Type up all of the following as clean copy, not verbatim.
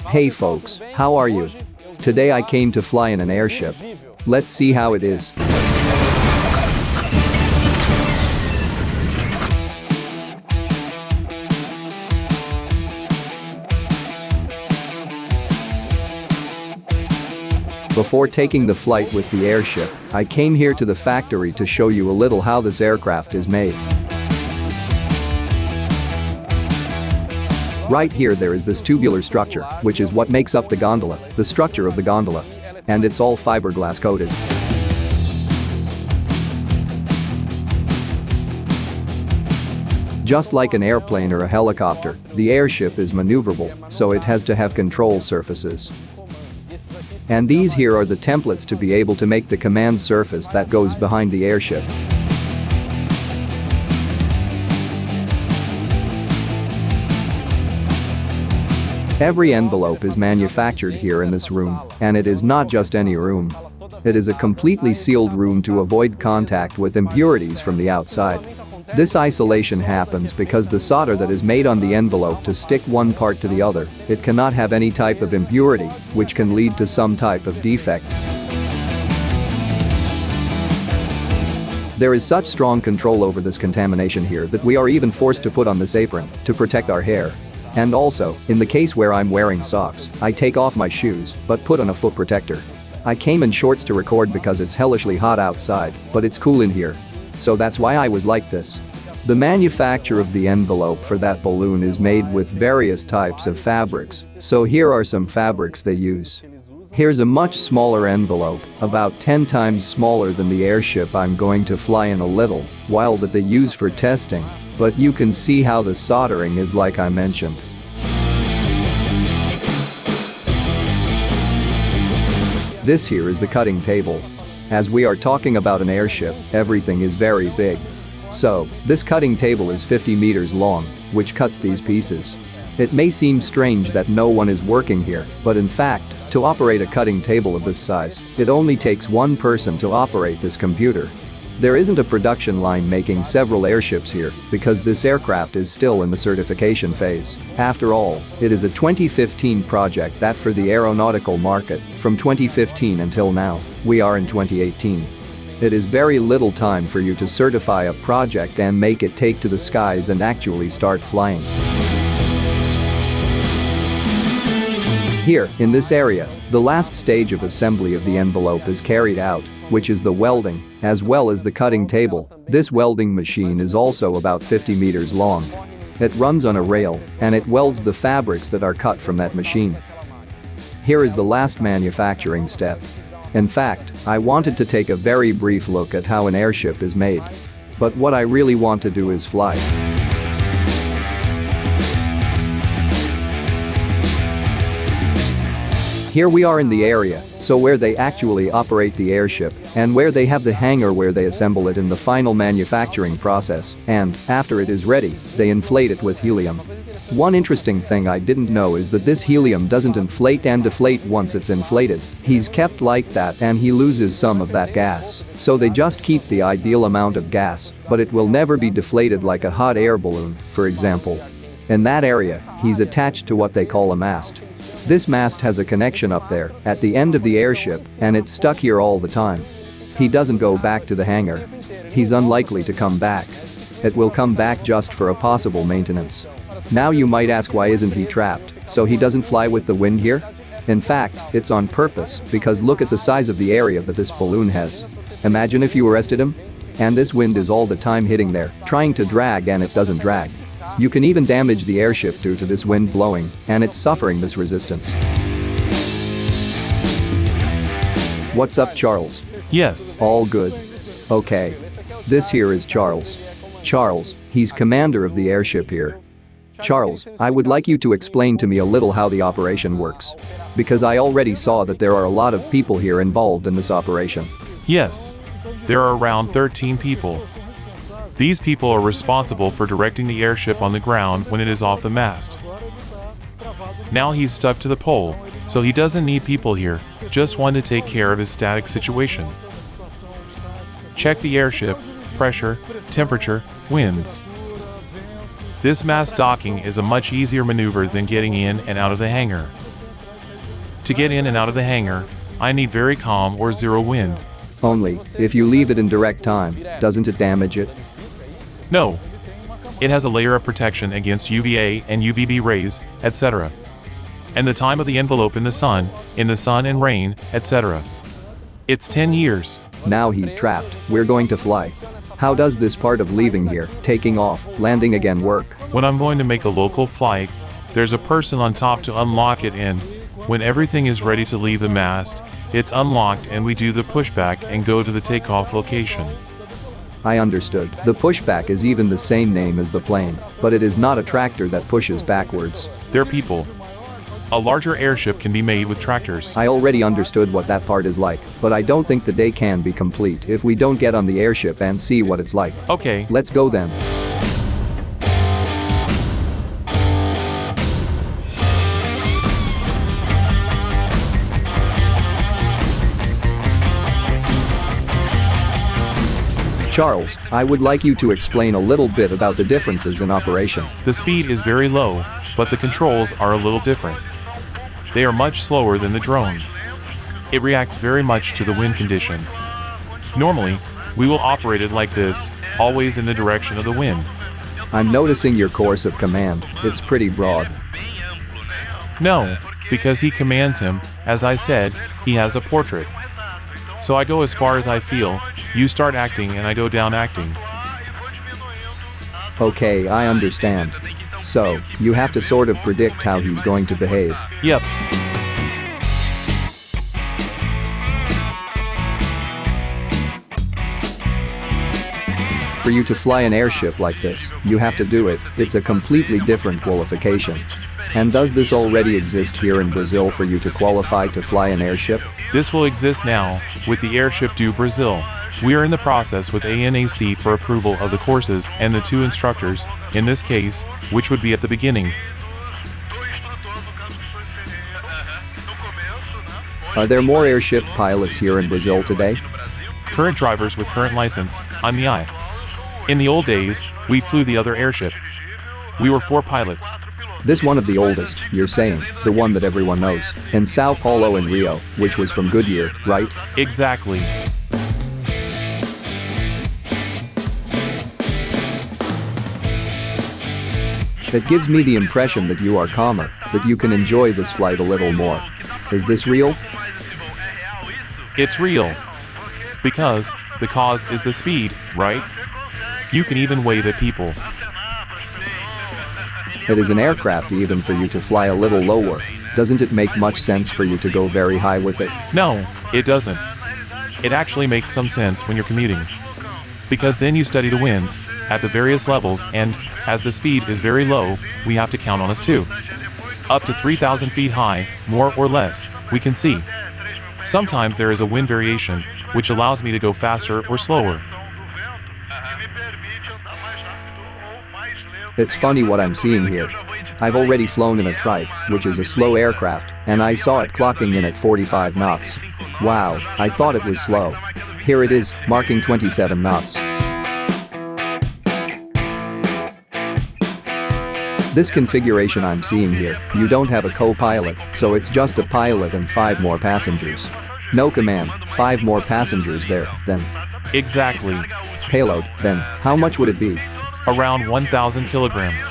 Hey folks, how are you? Today I came to fly in an airship. Let's see how it is. Before taking the flight with the airship, I came here to the factory to show you a little how this aircraft is made. Right here there is this tubular structure, which is what makes up the gondola, the structure of the gondola. And it's all fiberglass coated. Just like an airplane or a helicopter, the airship is maneuverable, so it has to have control surfaces. And these here are the templates to be able to make the command surface that goes behind the airship. Every envelope is manufactured here in this room, and it is not just any room. It is a completely sealed room to avoid contact with impurities from the outside. This isolation happens because the solder that is made on the envelope to stick one part to the other, it cannot have any type of impurity, which can lead to some type of defect. There is such strong control over this contamination here that we are even forced to put on this apron to protect our hair. And also, in the case where I'm wearing socks, I take off my shoes, but put on a foot protector. I came in shorts to record because it's hellishly hot outside, but it's cool in here. So that's why I was like this. The manufacture of the envelope for that balloon is made with various types of fabrics, so here are some fabrics they use. Here's a much smaller envelope, about 10 times smaller than the airship I'm going to fly in a little while that they use for testing, but you can see how the soldering is like I mentioned. This here is the cutting table. As we are talking about an airship, everything is very big. So, this cutting table is 50 meters long, which cuts these pieces. It may seem strange that no one is working here, but in fact, to operate a cutting table of this size, it only takes one person to operate this computer. There isn't a production line making several airships here because this aircraft is still in the certification phase. After all, it is a 2015 project that for the aeronautical market, from 2015 until now, we are in 2018. It is very little time for you to certify a project and make it take to the skies and actually start flying. Here, in this area, the last stage of assembly of the envelope is carried out, which is the welding, as well as the cutting table. This welding machine is also about 50 meters long. It runs on a rail, and it welds the fabrics that are cut from that machine. Here is the last manufacturing step. In fact, I wanted to take a very brief look at how an airship is made. But what I really want to do is fly. Here we are in the area, so where they actually operate the airship, and where they have the hangar where they assemble it in the final manufacturing process, and, after it is ready, they inflate it with helium. One interesting thing I didn't know is that this helium doesn't inflate and deflate once it's inflated. He's kept like that and he loses some of that gas. So they just keep the ideal amount of gas, but it will never be deflated like a hot air balloon, for example. In that area, he's attached to what they call a mast. This mast has a connection up there, at the end of the airship, and it's stuck here all the time. He doesn't go back to the hangar. He's unlikely to come back. It will come back just for a possible maintenance. Now you might ask, why isn't he trapped, so he doesn't fly with the wind here? In fact, it's on purpose, because look at the size of the area that this balloon has. Imagine if you arrested him? And this wind is all the time hitting there, trying to drag, and it doesn't drag. You can even damage the airship due to this wind blowing, and it's suffering this resistance. What's up, Charles? Yes. All good. Okay. This here is Charles. Charles, he's commander of the airship here. Charles, I would like you to explain to me a little how the operation works. Because I already saw that there are a lot of people here involved in this operation. Yes. There are around 13 people. These people are responsible for directing the airship on the ground when it is off the mast. Now he's stuck to the pole, so he doesn't need people here, just one to take care of his static situation. Check the airship, pressure, temperature, winds. This mast docking is a much easier maneuver than getting in and out of the hangar. To get in and out of the hangar, I need very calm or zero wind. Only, if you leave it in direct time, doesn't it damage it? No. It has a layer of protection against UVA and UVB rays, etc. And the time of the envelope in the sun and rain, etc. It's 10 years. Now he's trapped, we're going to fly. How does this part of leaving here, taking off, landing again work? When I'm going to make a local flight, there's a person on top to unlock it, and when everything is ready to leave the mast, it's unlocked and we do the pushback and go to the takeoff location. I understood. The pushback is even the same name as the plane, but it is not a tractor that pushes backwards. They're people. A larger airship can be made with tractors. I already understood what that part is like, but I don't think the day can be complete if we don't get on the airship and see what it's like. Okay. Let's go then. Charles, I would like you to explain a little bit about the differences in operation. The speed is very low, but the controls are a little different. They are much slower than the drone. It reacts very much to the wind condition. Normally, we will operate it like this, always in the direction of the wind. I'm noticing your course of command, it's pretty broad. No, because he commands him, as I said, he has a portrait. So I go as far as I feel, you start acting and I go down acting. Okay, I understand. So, you have to sort of predict how he's going to behave. Yep. For you to fly an airship like this, you have to do it, it's a completely different qualification. And does this already exist here in Brazil for you to qualify to fly an airship? This will exist now, with the Airship do Brazil. We are in the process with ANAC for approval of the courses and the 2 instructors, in this case, which would be at the beginning. Are there more airship pilots here in Brazil today? Current drivers with current license, I'm the I. In the old days, we flew the other airship. We were 4 pilots. This one of the oldest, you're saying, the one that everyone knows, in Sao Paulo and Rio, which was from Goodyear, right? Exactly. It gives me the impression that you are calmer, that you can enjoy this flight a little more. Is this real? It's real. Because the cause is the speed, right? You can even wave at people. It is an aircraft even for you to fly a little lower. Doesn't it make much sense for you to go very high with it? No, it doesn't. It actually makes some sense when you're commuting. Because then you study the winds at the various levels, and as the speed is very low, we have to count on us too. Up to 3,000 feet high, more or less, we can see. Sometimes there is a wind variation, which allows me to go faster or slower. It's funny what I'm seeing here. I've already flown in a trike, which is a slow aircraft, and I saw it clocking in at 45 knots. Wow, I thought it was slow. Here it is, marking 27 knots. This configuration I'm seeing here, you don't have a co-pilot, so it's just a pilot and 5 more passengers. No command, 5 more passengers there, then. Exactly. Payload, then, how much would it be? Around 1,000 kilograms.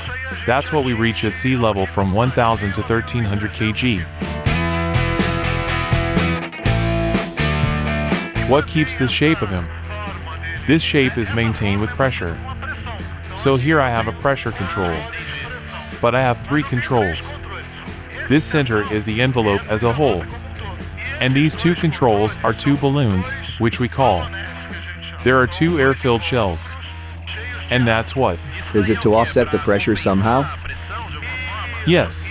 That's what we reach at sea level from 1,000 to 1,300 kg. What keeps the shape of him? This shape is maintained with pressure. So here I have a pressure control. But I have 3 controls. This center is the envelope as a whole. And these 2 controls are 2 balloons, which we call. There are 2 air-filled shells. And that's what. Is it to offset the pressure somehow? Yes.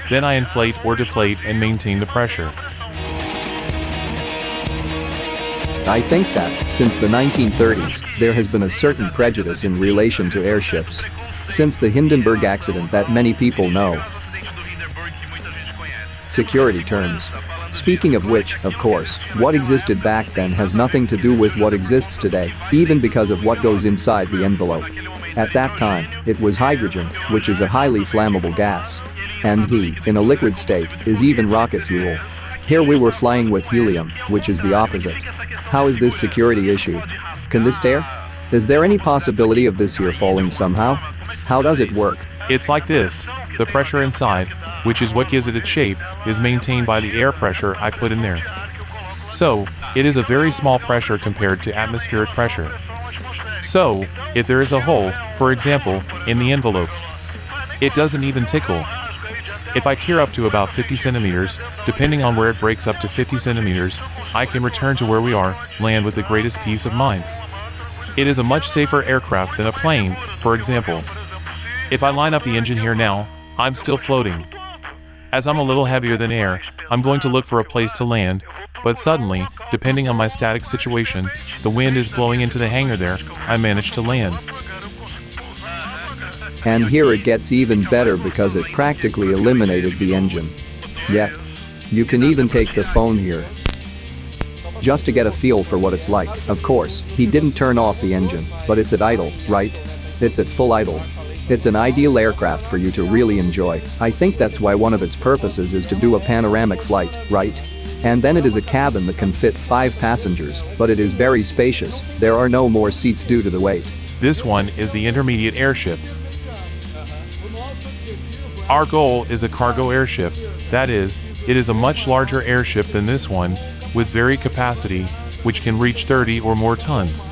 Then I inflate or deflate and maintain the pressure. I think that, since the 1930s, there has been a certain prejudice in relation to airships. Since the Hindenburg accident that many people know. Security terms. Speaking of which, of course, what existed back then has nothing to do with what exists today, even because of what goes inside the envelope. At that time, it was hydrogen, which is a highly flammable gas. And he, in a liquid state, is even rocket fuel. Here we were flying with helium, which is the opposite. How is this security issue? Can this stay? Is there any possibility of this here falling somehow? How does it work? It's like this. The pressure inside, which is what gives it its shape, is maintained by the air pressure I put in there. So, it is a very small pressure compared to atmospheric pressure. So, if there is a hole, for example, in the envelope, it doesn't even tickle. If I tear up to about 50 centimeters, depending on where it breaks up to 50 centimeters, I can return to where we are, land with the greatest peace of mind. It is a much safer aircraft than a plane, for example. If I line up the engine here now, I'm still floating. As I'm a little heavier than air, I'm going to look for a place to land, but suddenly, depending on my static situation, the wind is blowing into the hangar there, I manage to land. And here it gets even better because it practically eliminated the engine. Yep. You can even take the phone here. Just to get a feel for what it's like. Of course, he didn't turn off the engine, but it's at idle, right? It's at full idle. It's an ideal aircraft for you to really enjoy. I think that's why one of its purposes is to do a panoramic flight, right? And then it is a cabin that can fit 5 passengers, but it is very spacious. There are no more seats due to the weight. This one is the intermediate airship. Our goal is a cargo airship, that is, it is a much larger airship than this one, with varied capacity, which can reach 30 or more tons.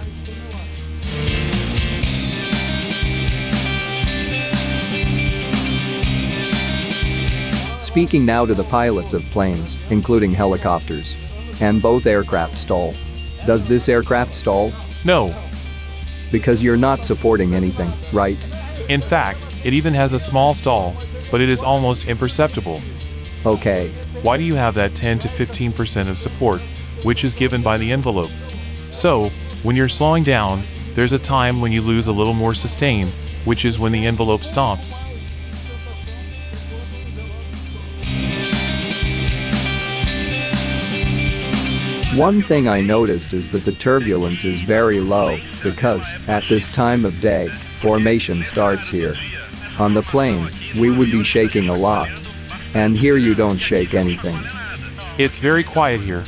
Speaking now to the pilots of planes, including helicopters. And both aircraft stall. Does this aircraft stall? No. Because you're not supporting anything, right? In fact, it even has a small stall, but it is almost imperceptible. Okay. Why do you have that 10 to 15% of support, which is given by the envelope? So, when you're slowing down, there's a time when you lose a little more sustain, which is when the envelope stops. One thing I noticed is that the turbulence is very low because, at this time of day, formation starts here. On the plane, we would be shaking a lot. And here you don't shake anything. It's very quiet here.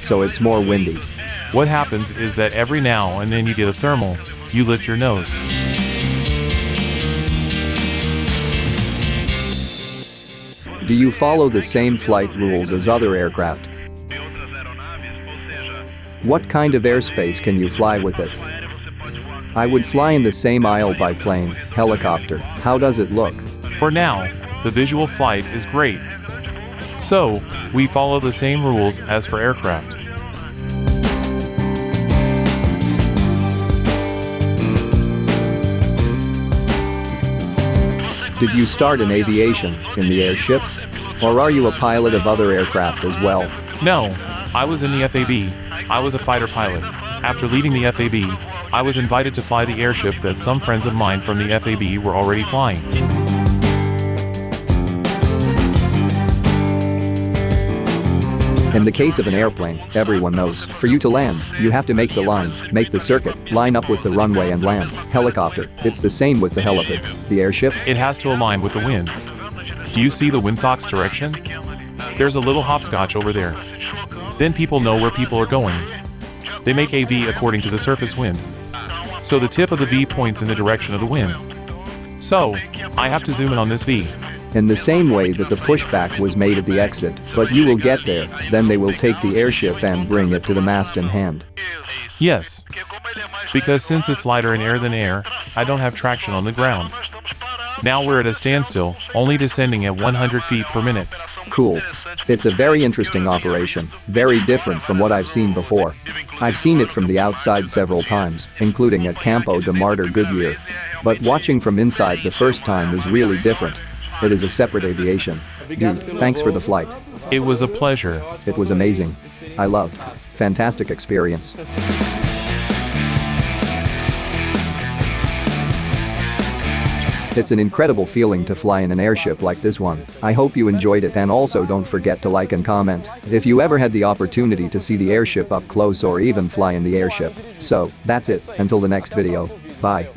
So it's more windy. What happens is that every now and then you get a thermal, you lift your nose. Do you follow the same flight rules as other aircraft? What kind of airspace can you fly with it? I would fly in the same aisle by plane, helicopter. How does it look? For now, the visual flight is great. So, we follow the same rules as for aircraft. Did you start in aviation, in the airship? Or are you a pilot of other aircraft as well? No, I was in the FAB. I was a fighter pilot. After leaving the FAB, I was invited to fly the airship that some friends of mine from the FAB were already flying. In the case of an airplane, everyone knows, for you to land, you have to make the line, make the circuit, line up with the runway and land. Helicopter, it's the same with the helipad. The airship? It has to align with the wind. Do you see the windsock's direction? There's a little hopscotch over there. Then people know where people are going. They make a V according to the surface wind. So the tip of the V points in the direction of the wind. So, I have to zoom in on this V. In the same way that the pushback was made at the exit, but you will get there, then they will take the airship and bring it to the mast in hand. Yes. Because since it's lighter in air than air, I don't have traction on the ground. Now we're at a standstill, only descending at 100 feet per minute. Cool. It's a very interesting operation, very different from what I've seen before. I've seen it from the outside several times, including at Campo de Marte Goodyear. But watching from inside the first time is really different. It is a separate aviation. Dude, thanks for the flight. It was a pleasure. It was amazing. I loved. Fantastic experience. It's an incredible feeling to fly in an airship like this one. I hope you enjoyed it, and also don't forget to like and comment if you ever had the opportunity to see the airship up close or even fly in the airship. So, that's it, until the next video. Bye.